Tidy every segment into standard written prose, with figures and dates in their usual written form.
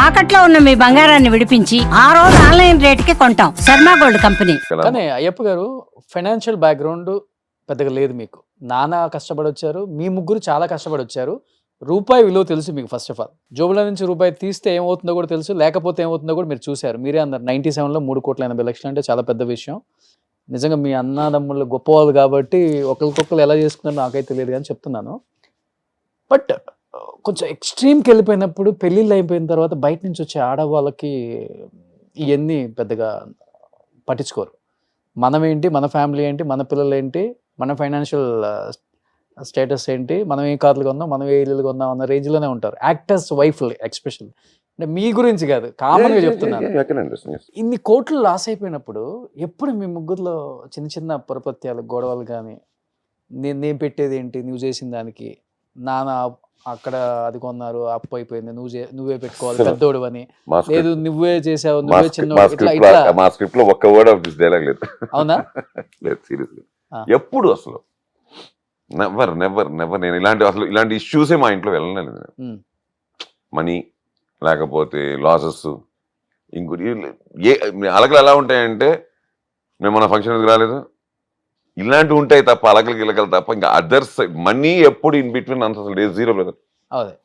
తాకట్లో ఉన్న మీ బంగారాన్ని విడిపించి ఆ రోజు ఆన్లైన్ రేటుకి కొంటాం. Sharma gold company. కానీ అయ్యప్ప గారు ఫైనాన్షియల్ బ్యాక్గ్రౌండ్ పెద్దగా లేదు మీకు. నాన్న కష్టపడి వచ్చారు, మీ ముగ్గురు చాలా కష్టపడి వచ్చారు. రూపాయి విలువ తెలుసు మీకు. ఫస్ట్ ఆఫ్ ఆల్ జోబుల నుంచి రూపాయి తీస్తే ఏమవుతుందో కూడా తెలుసు, లేకపోతే ఏమవుతుందో కూడా మీరు చూశారు. మీరే అన్నారు 97లో 3,80,00,000 అంటే చాలా పెద్ద విషయం. నిజంగా మీ అన్నదమ్ముళ్ళు గొప్పవాళ్ళు కాబట్టి ఒకరికొకరు ఎలా చేసుకున్నారో నాకైతే తెలియదు కానీ చెప్తున్నాను. బట్ కొంచెం ఎక్స్ట్రీమ్కి వెళ్ళిపోయినప్పుడు పెళ్ళిళ్ళు అయిపోయిన తర్వాత బయట నుంచి వచ్చే ఆడవాళ్ళకి ఇవన్నీ పెద్దగా పట్టించుకోరు. మనమేంటి, మన ఫ్యామిలీ ఏంటి, మన పిల్లలు ఏంటి, మన ఫైనాన్షియల్ స్టేటస్ ఏంటి, మనం ఏ కార్లు కొన్నాం, మనం ఏ ఇల్లు కొన్నాం అన్న రేంజ్లోనే ఉంటారు. యాక్టర్స్ వైఫ్లు ఎక్స్పెషల్. అంటే మీ గురించి కాదు, కామన్గా చెప్తున్నాను. ఇన్ని కోట్లు లాస్ అయిపోయినప్పుడు ఎప్పుడు మీ ముగ్గురులో చిన్న చిన్న పొరపత్యాలు, గొడవలు కానీ, నేను పెట్టేది ఏంటి, నువ్వు చేసిన దానికి, నాన్న అక్కడ అది కొన్నారు, అప్పు అయిపోయింది, నువ్వే పెట్టుకోవాలి పెద్దోడు అని, లేదు నువ్వే చేసావు, నువ్వే చిన్న, మా స్క్రిప్ట్ లో ఒక్క వర్డ్ ఆఫ్ దిస్ డైలాగ్ లేదు. అవునా? లేదు, సీరియస్లీ. ఎప్పుడు అసలు నెవర్ నెవర్ నెవర్ నేను ఇలాంటి ఇష్యూసే మా ఇంట్లో వెళ్ళలేదు. మనీ లేకపోతే లాసెస్, ఇంకోటి అలకలు ఎలా ఉంటాయంటే, మేము మన ఫంక్షన్ రాలేదు, ఇలాంటివి ఉంటాయి తప్ప, అలకలు గిలకలు తప్ప ఇంకా అదర్స్ మనీ ఎప్పుడు ఇన్ బిట్వీన్ అంత అసలు జీరో లేదు.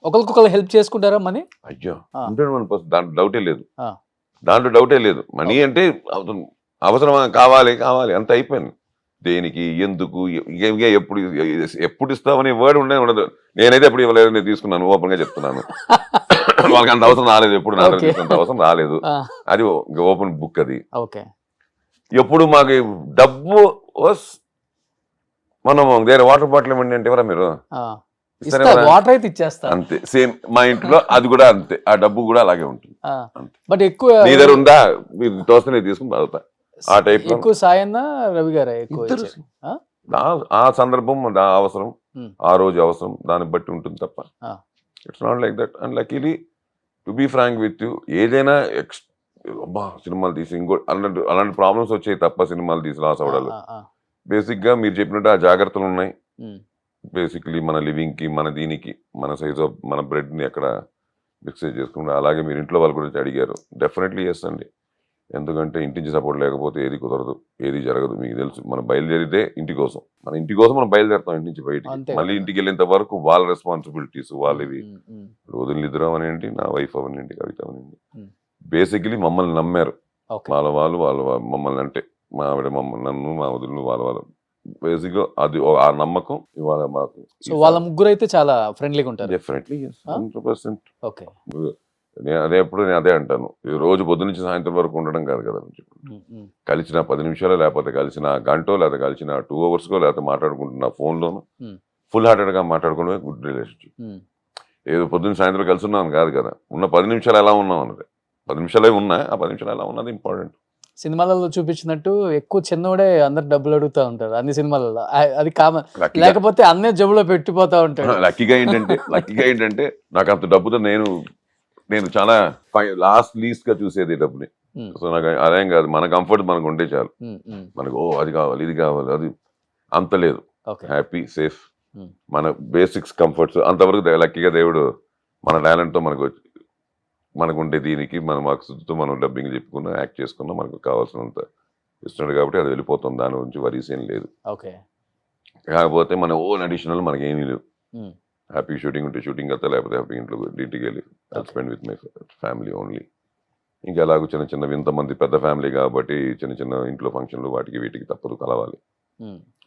ఒకరికొకరు హెల్ప్ చేసుకుంటారా మనీ? అయ్యో, దాంట్లో డౌటే లేదు. మనీ అంటే అవసరం, కావాలి కావాలి అంత అయిపోయింది. దేనికి, ఎందుకు, ఎప్పుడు ఇస్తామని వర్డ్ ఉండదు. నేనైతే ఎప్పుడు ఇవ్వలేదు, నేను తీసుకున్నాను, ఓపెన్ గా చెప్తున్నాను. వాళ్ళకి అంత అవసరం రాలేదు, ఎప్పుడు అంత అవసరం రాలేదు. అది ఓపెన్ బుక్. అది ఎప్పుడు మాకు డబ్బు మనం వేరే వాటర్ బాటిల్ ఇవ్వండి అంటే ఎవరా మీరు, వాటర్ అయితే ఇచ్చేస్తా అంతే. సేమ్ మా ఇంట్లో అది కూడా అంతే, ఆ డబ్బు కూడా అలాగే ఉంటుంది. బట్ ఎక్కువ నీ దగ్గర ఉందా, మీరు తోస్తనే తీసుకుని తాగుతా ఆ టైప్. ఎక్కువ సాయన్న రవి గారు ఆ సందర్భం, ఆ అవసరం, ఆ రోజు అవసరం, దాన్ని బట్టి ఉంటుంది తప్ప it's not like that. And luckily to be frank with you, ఏదైనా అబ్బా సినిమాలు తీసి అలాంటి ప్రాబ్లమ్స్ వచ్చాయి తప్ప సినిమాలు తీసి లాస్ అవ్వడాలు. బేసిక్ గా మీరు చెప్పినట్టు ఆ జాగ్రత్తలు ఉన్నాయి. బేసిక్లీ మన లివింగ్ కి, మన దీనికి, మన సైజ్ ఆఫ్ మన బ్రెడ్ ని ఎక్కడ మిక్స్ చేసుకుంటే, అలాగే మీరు ఇంట్లో వాళ్ళ గురించి అడిగారు. డెఫినెట్లీ ఎస్ అండి. ఎందుకంటే ఇంటి నుంచి సపోర్ట్ లేకపోతే ఏది కుదరదు, ఏది జరగదు. మీకు తెలుసు, మనం బయలుదేరితే ఇంటి కోసం, మనం బయలుదేరుతాం ఇంటి నుంచి బయటికి. మళ్ళీ ఇంటికి వెళ్ళేంత వరకు వాళ్ళ రెస్పాన్సిబిలిటీస్ వాళ్ళవి. వదిలిద్దాం అనేంటి, నా వైఫ్ అవనండి, కవిత అవనండి, బేసిక్లీ మమ్మల్ని నమ్మారు. వాళ్ళు మమ్మల్ని, అంటే మా ఆవిడ మమ్మల్ని, నన్ను, మా వదిలిను, వాళ్ళు బేసిక్ గా అది ఆ నమ్మకం ఇవాళ మాకు. వాళ్ళ ముగ్గురు అయితే చాలా ఫ్రెండ్లీగా ఉంటారు. డెఫినెట్లీ 100%. అదే ఎప్పుడు నేను అదే అంటాను, రోజు పొద్దు నుంచి సాయంత్రం వరకు ఉండడం కాదు కదా. కలిసిన 10 నిమిషాలు, లేకపోతే కలిసిన గంటో, లేకపోతే కలిసిన 2 hours, లేకపోతే మాట్లాడుకుంటున్నా ఫోన్లోను, ఫుల్ హార్టెడ్ గా మాట్లాడుకునే గుడ్ రిలేషన్షిప్. ఏదో పొద్దున్న సాయంత్రం కలిసి ఉన్నాను కాదు కదా. ఉన్న 10 నిమిషాలు ఎలా ఉన్నాం అన్నది, 10 నిమిషాలే ఉన్నా, ఆ 10 నిమిషాలు ఎలా ఉన్నది ఇంపార్టెంట్. సినిమాలలో చూపించినట్టు ఎక్కువ చిన్నోడే అందరు డబ్బులు అడుగుతా ఉంటారు అన్ని సినిమాలలో, అది కామన్. లేకపోతే అన్నే జబ్బులో పెట్టిపోతా ఉంటాడు. లక్కీగా ఏంటంటే నాకు అంత డబ్బుతో నేను చాలా లీస్ట్ గా చూసేది డబ్బుని. సో నాకు అదేం కాదు, మన కంఫర్ట్ మనకు ఉంటే చాలు. మనకు అది కావాలి, ఇది కావాలి, అది అంత లేదు. హ్యాపీ, సేఫ్, మన బేసిక్స్ కంఫర్ట్స్ అంతవరకు లక్కీగా దేవుడు మన టాలెంట్ తో మనకు ఉండే దీనికి మనం మాకు మనం డబ్బింగ్ చెప్పుకున్నా, యాక్ట్ చేసుకున్నా, మనకు కావాల్సినంత ఇస్తున్నాడు కాబట్టి అది వెళ్ళిపోతుంది. దాని గురించి వరీస్ ఏం లేదు. కాకపోతే మన ఓన్ అడిషనల్ మనకి ఏమీ లేవు. హ్యాపీ షూటింగ్ ఉంటే షూటింగ్ వెళ్తా, లేకపోతే హ్యాపీ ఇంటికి వెళ్ళి spend with my family only. ఇంకా అలాగూ చిన్న చిన్న, ఇంతమంది పెద్ద ఫ్యామిలీ కాబట్టి చిన్న చిన్న ఇంట్లో ఫంక్షన్లు వాటికి వీటికి తప్పదు, కలవాలి.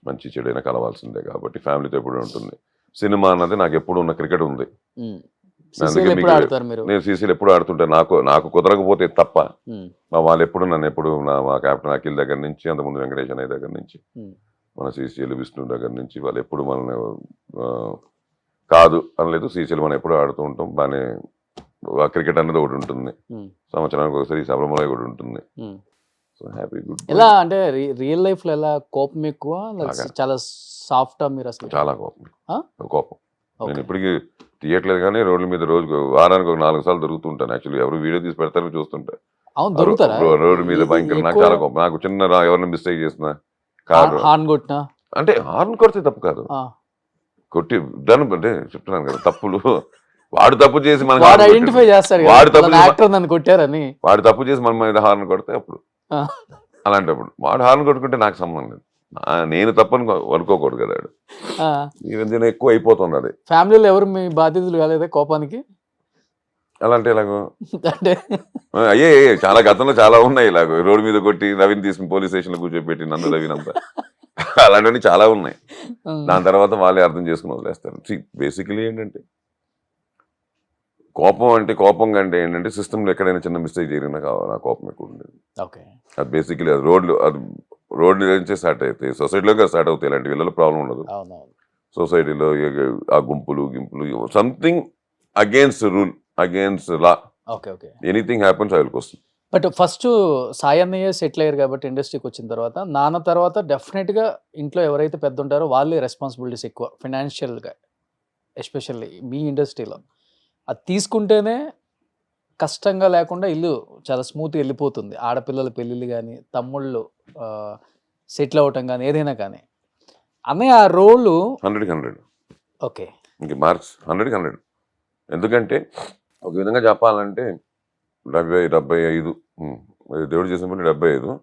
మంచి చెడైనా కలవాల్సిందే కాబట్టి ఫ్యామిలీతో ఎప్పుడు ఉంటుంది. సినిమా అన్నది నాకు ఎప్పుడు ఉన్న క్రికెట్ ఉంది. నేను సీసీలు ఎప్పుడు ఆడుతుంటే నాకు కుదరకపోతే తప్ప వాళ్ళు ఎప్పుడు నన్ను మా కెప్టెన్ అఖిల్ దగ్గర నుంచి, అంతకుముందు వెంకటేష్ అనే దగ్గర నుంచి, మన సీసీఎల్ విష్ణు దగ్గర నుంచి, వాళ్ళు ఎప్పుడు మనల్ని కాదు అనలేదు. సీసీఎల్ మనం ఎప్పుడు ఆడుతూ ఉంటాం బానే. క్రికెట్ అనేది ఒకటి ఉంటుంది, సంవత్సరానికి ఒకసారి సభలో కూడా ఉంటుంది. So happy, good. ఎలా అంటే రియల్ లైఫ్ లో ఎలా కోపం ఎక్కువ, చాలా సాఫ్ట్ మీరు అసలు? చాలా కోపం. నేను ఇప్పటికీ తీయట్లేదు కానీ రోడ్ల మీద రోజు వారానికి 4 సార్లు దొరుకుతుంటాను. యాక్చువల్లీ ఎవరు వీడియో తీసి పెడతారో చూస్తుంటా. రోడ్డు మీద భయంకర, నాకు చాలా కోపం. నాకు చిన్న ఎవరిని మిస్టేక్ చేసిన కారు అంటే హార్న్ కొడితే తప్పు కాదు, కొట్టి దాని అంటే చెప్తున్నాను కదా, తప్పులు వాడు తప్పు చేసి మన వాడు ఐడెంటిఫై చేస్తాడు వాడు తప్పు యాక్టర్ నన్ను కొట్టారని. వాడు తప్పు చేసి మన మీద హార్న్ కొడితే అప్పుడు అలాంటప్పుడు వాడు హార్న్ కొట్టుకుంటే నాకు సంబంధం లేదు. నేను తప్పని అనుకోకూడదు కదా. ఈ మధ్యన ఎక్కువ అయిపోతుంది అది. ఫ్యామిలీలో ఎవరు మీ బాధ్యతలు కాలేదా కోపానికి? అలాంటి ఇలాగో అంటే అయ్యే చాలా గతంలో చాలా ఉన్నాయి ఇలాగో. రోడ్డు మీద కొట్టి రవిని తీసుకుని పోలీస్ స్టేషన్ లో కూర్చోబెట్టి నన్ను రవినంతా అలాంటివన్నీ చాలా ఉన్నాయి. దాని తర్వాత వాళ్ళే అర్థం చేసుకుని వదిలేస్తారు. బేసికలీ ఏంటంటే కోపం అంటే కోపంగా అంటే ఏంటంటే సిస్టంలో ఎక్కడైనా చిన్న మిస్టేక్ జరిగినా నా కోపం ఎక్కువ ఉండేది. అది బేసికలీ అది రోడ్లు నుంచే స్టార్ట్ అవుతాయి, సొసైటీలోకి స్టార్ట్ అవుతాయి. ఇలాంటి వీళ్ళలో ప్రాబ్లం ఉండదు. సొసైటీలో ఆ గుంపులు something against rule, against law, anything happens I will question. But first Sai అన్నయ్య సెటిల్ అయ్యారు కాబట్టి ఇండస్ట్రీకి వచ్చిన తర్వాత, నాన్న తర్వాత డెఫినెట్గా ఇంట్లో ఎవరైతే పెద్ద ఉంటారో వాళ్ళే రెస్పాన్సిబిలిటీస్ ఎక్కువ ఫైనాన్షియల్గా, ఎస్పెషల్లీ మీ ఇండస్ట్రీలో. అది తీసుకుంటేనే కష్టంగా లేకుండా ఇల్లు చాలా స్మూత్గా వెళ్ళిపోతుంది. ఆడపిల్లల పెళ్ళిళ్ళు కానీ, తమ్ముళ్ళు సెటిల్ అవ్వటం కానీ, ఏదైనా కానీ. అన్నయ్య ఆ రోలు 100 ఓకే ఇంక మార్క్స్ 100 ఎందుకంటే ఒక విధంగా చెప్పాలంటే 75 దేవుడు చేసిన పని 75.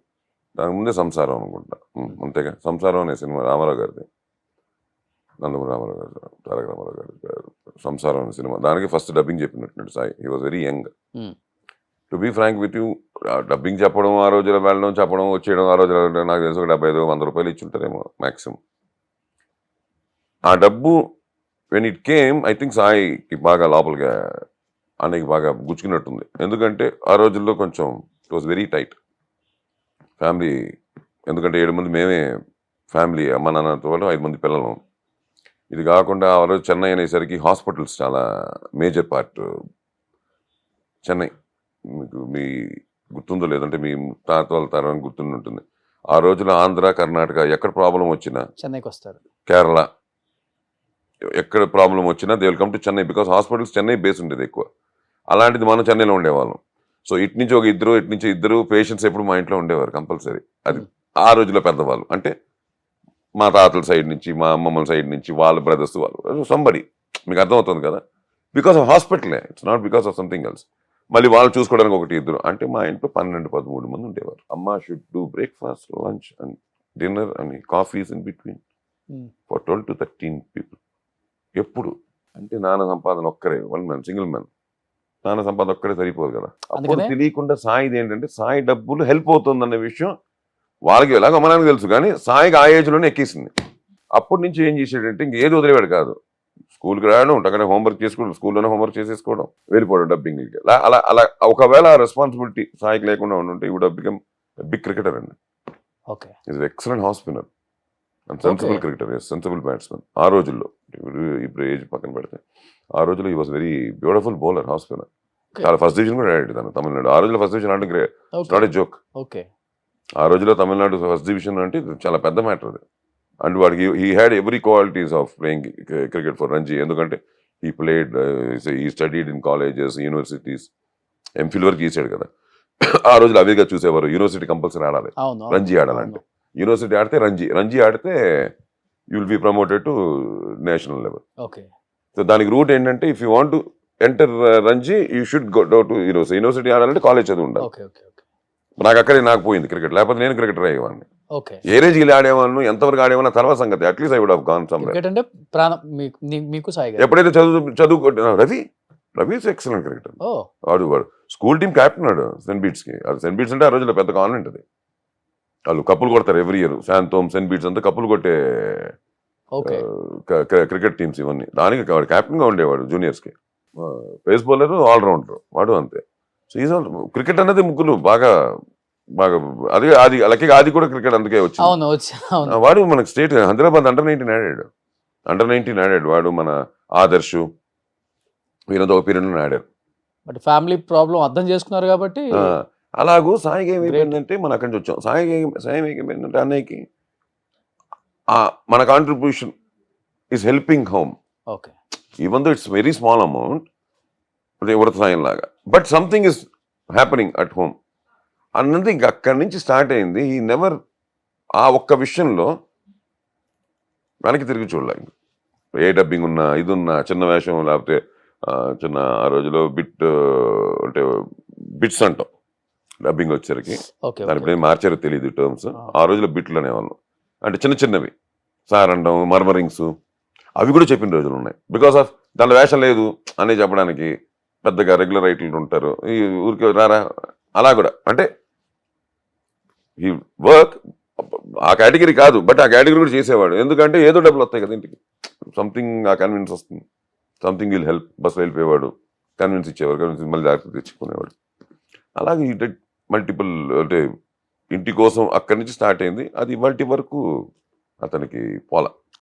దానికి ముందే సంసారం అనుకుంటా, అంతేగా. సంసారం అనే సినిమా రామారావు గారిది, నందమూరి రామారావు గారు, తారక రామారావు గారి సంసారం అనే సినిమా. దానికి ఫస్ట్ డబ్బింగ్ చెప్పినట్టు Sai. He was very young. To be frank with you, dubbing చెప్పడం ఆ రోజులో, వెళ్ళడం చెప్పడం వచ్చేయడం ఆ రోజులో నాకు తెలుసు 75-100 రూపాయలు ఇచ్చి ఉంటారేమో మ్యాక్సిమం. ఆ డబ్బు when it came I think సాయికి బాగా లోపలిగా అన్నయ్యకి బాగా గుచ్చుకున్నట్టుంది. ఎందుకంటే ఆ రోజుల్లో కొంచెం it was very tight family. ఎందుకంటే 7 మంది మేమే ఫ్యామిలీ, అమ్మ నాన్నతో పాటు 5 మంది పిల్లలు. ఇది కాకుండా ఆ రోజు చెన్నై అనేసరికి హాస్పిటల్స్ చాలా మేజర్ పార్ట్. చెన్నై మీ గుర్తుందో లేదంటే మీ తాత వాళ్ళ తరం గుర్తుండి ఉంటుంది. ఆ రోజులో ఆంధ్ర, కర్ణాటక ఎక్కడ ప్రాబ్లం వచ్చినా చెన్నైకి వస్తారు, కేరళ ఎక్కడ ప్రాబ్లం వచ్చినా they will come to Chennai, because hospitals Chennai base ఉండేది ఎక్కువ. అలాంటిది మనం చెన్నైలో ఉండేవాళ్ళం. సో ఇటు నుంచి ఒక ఇటు నుంచి ఇద్దరు పేషెంట్స్ ఎప్పుడు మా ఇంట్లో ఉండేవారు కంపల్సరీ. అది ఆ రోజుల్లో పెద్దవాళ్ళు అంటే మా తాతల సైడ్ నుంచి, మా అమ్మమ్మల సైడ్ నుంచి, వాళ్ళ బ్రదర్స్, వాళ్ళు సంబడి. మీకు అర్థమవుతుంది కదా, బికాస్ ఆఫ్ హాస్పిటలే, it's not because of something else. మళ్ళీ వాళ్ళు చూసుకోవడానికి 1-2. అంటే మా ఇంట్లో 12-13 మంది ఉండేవారు. అమ్మ should do breakfast, lunch and dinner and coffees in between for 12 to 13 people. ఎప్పుడు అంటే నాన్న సంపాదన ఒక్కరే, 1 man, సింగిల్ మ్యాన్. నాన్న సంపాదన ఒక్కడే సరిపోదు కదా. అప్పుడు తెలియకుండా సాయిది ఏంటంటే సాయి డబ్బులు హెల్ప్ అవుతుంది అనే విషయం వాళ్ళకి ఎలాగో అమ్మనానికి తెలుసు, కానీ సాయికి ఆ ఏజ్లోనే ఎక్కేసింది. అప్పటి నుంచి ఏం చేసాడంటే ఇంకేది వదిలేవాడు కాదు. స్కూల్కి రావడం, అక్కడ హోంవర్క్ చేసుకోవడం, స్కూల్లోనే హోంవర్క్ చేసేసుకోవడం, వెళ్ళిపోవడం డబ్బింగ్కి. అలా అలా ఒకవేళ రెస్పాన్సిబిలిటీ సాయికి లేకుండా ఉండుంటే ఈ would have become big cricketer అండి. Is excellent half spinner and sensible cricketer, sensible batsmen. ఆ రోజుల్లో, ఇప్పుడు ఏజ్ పక్కన పెడితే ఆ రోజుల్లో ఈ was very beautiful bowler, half spinner. చాలా ఫస్ట్ డివిజన్ కూడా ఆడాడు తను తమిళనాడు. ఆ రోజుల్లో ఫస్ట్ డివిజన్ అంటే నాట్ ఏ జోక్. ఆ రోజుల్లో తమిళనాడు ఫస్ట్ డివిజన్ అంటే చాలా పెద్ద మ్యాటర్ అది. అండ్ వాడికి he had every qualities of playing cricket for Ranji. ఎందుకంటే హీ ప్లేడ్, ఈ studied in colleges, universities, MPhil వరకు తీసాడు కదా. ఆ రోజులు అవేగా చూసేవారు. యూనివర్సిటీ కంపల్సరీ ఆడాలి, రంజీ ఆడాలంటే. యూనివర్సిటీ ఆడితే రంజీ ఆడితే you will be promoted to national level. So దానికి రూట్ ఏంటంటే if you want to enter Ranji you should go to university. University ఆడాలంటే కాలేజ్ చదువు ఉండాలి. నాకు పోయింది క్రికెట్, లేకపోతే నేను క్రికెటర్ అయ్యేవాడిని. ఏ రేంజ్కి ఆడేవాళ్ళు, ఎంతవరకు ఆడేవాళ్ళ తర్వాత సంగతి. At least I would have gone somewhere. ఎప్పుడైతే చదువుకుంటున్నా రవి ఎక్సలెంట్ క్రికెటర్. వాడు స్కూల్ టీమ్ క్యాప్టెన్ ఆడు సెయింట్ బీట్స్ కి. సెయింట్ బీట్స్ అంటే ఆ రోజుల్లో పెద్ద కాన్వెంట్ అది. వాళ్ళు కప్పులు కొడతారు every year. Santhome, saint Bede's అంతా కప్పులు కొట్టే క్రికెట్ టీమ్స్ ఇవన్నీ. దానికి క్యాప్టెన్ గా ఉండేవాడు జూనియర్స్ కి. పేస్ బౌలర్, ఆల్రౌండర్ వాడు అంతే. సో ఈజ్ ఆల్ క్రికెట్ అనేది ముగ్గురు బాగా అది లక్కీగా అది కూడా క్రికెట్ అందుకే వచ్చింది. వాడు మనకు స్టేట్ హైదరాబాద్ అండర్-19 ఆడాడు. అండర్-19 ఆడాడు వాడు. మన ఆదర్శ్ వీళ్ళతో ఒక పీరియడ్ ఆడారు. ఫ్యామిలీ ప్రాబ్లం అర్థం చేసుకున్నారు కాబట్టి. అలాగూ సాయికి ఏమైపోయిందంటే మనం అక్కడి నుంచి వచ్చాం. సాయి ఏమైపోయిందంటే అన్నయ్యకి మన contribution is helping home. Even though it's very small amount, ఎవరి సాయం లాగా, but something is happening at home అన్నది ఇంక అక్కడి నుంచి స్టార్ట్ అయింది. ఈ నెవర్ ఆ ఒక్క విషయంలో వెనక్కి తిరిగి చూడలే. ఏ డబ్బింగ్ ఉన్నా, ఇది ఉన్నా, చిన్న వేషం లేకపోతే చిన్న ఆ రోజులో అంటే బిట్స్ అంటాం డబ్బింగ్ వచ్చేసరికి. ఓకే దాని ఇప్పుడు ఏం మార్చారో తెలియదు టర్మ్స్. ఆ రోజులో బిట్లు అనేవాళ్ళం. అంటే చిన్న చిన్నవి సార్ అంటాం, మర్మరింగ్స్ అవి కూడా చెప్పిన రోజులు ఉన్నాయి. బికాస్ ఆఫ్ దాంట్లో వేషం లేదు అని చెప్పడానికి పెద్దగా రెగ్యులర్ రైటర్లు ఉంటారు, ఈ ఊరికి రారా అలా కూడా. అంటే ఈ వర్క్ ఆ కేటగిరీ కాదు, బట్ ఆ కేటగిరీ కూడా చేసేవాడు. ఎందుకంటే ఏదో డబ్బులు వస్తాయి కదా ఇంటికి, సంథింగ్ ఆ కన్విన్స్ వస్తుంది, సంథింగ్ విల్ హెల్ప్. బస్సులో వెళ్ళిపోయేవాడు, కన్విన్స్ ఇచ్చేవాడు, కన్విన్స్ మళ్ళీ జాగ్రత్త తెచ్చుకునేవాడు. అలాగే ఈ మల్టిపుల్ అంటే ఇంటి కోసం అక్కడి నుంచి స్టార్ట్ అయింది. అది ఇవాల్టి వరకు అతనికి పోల.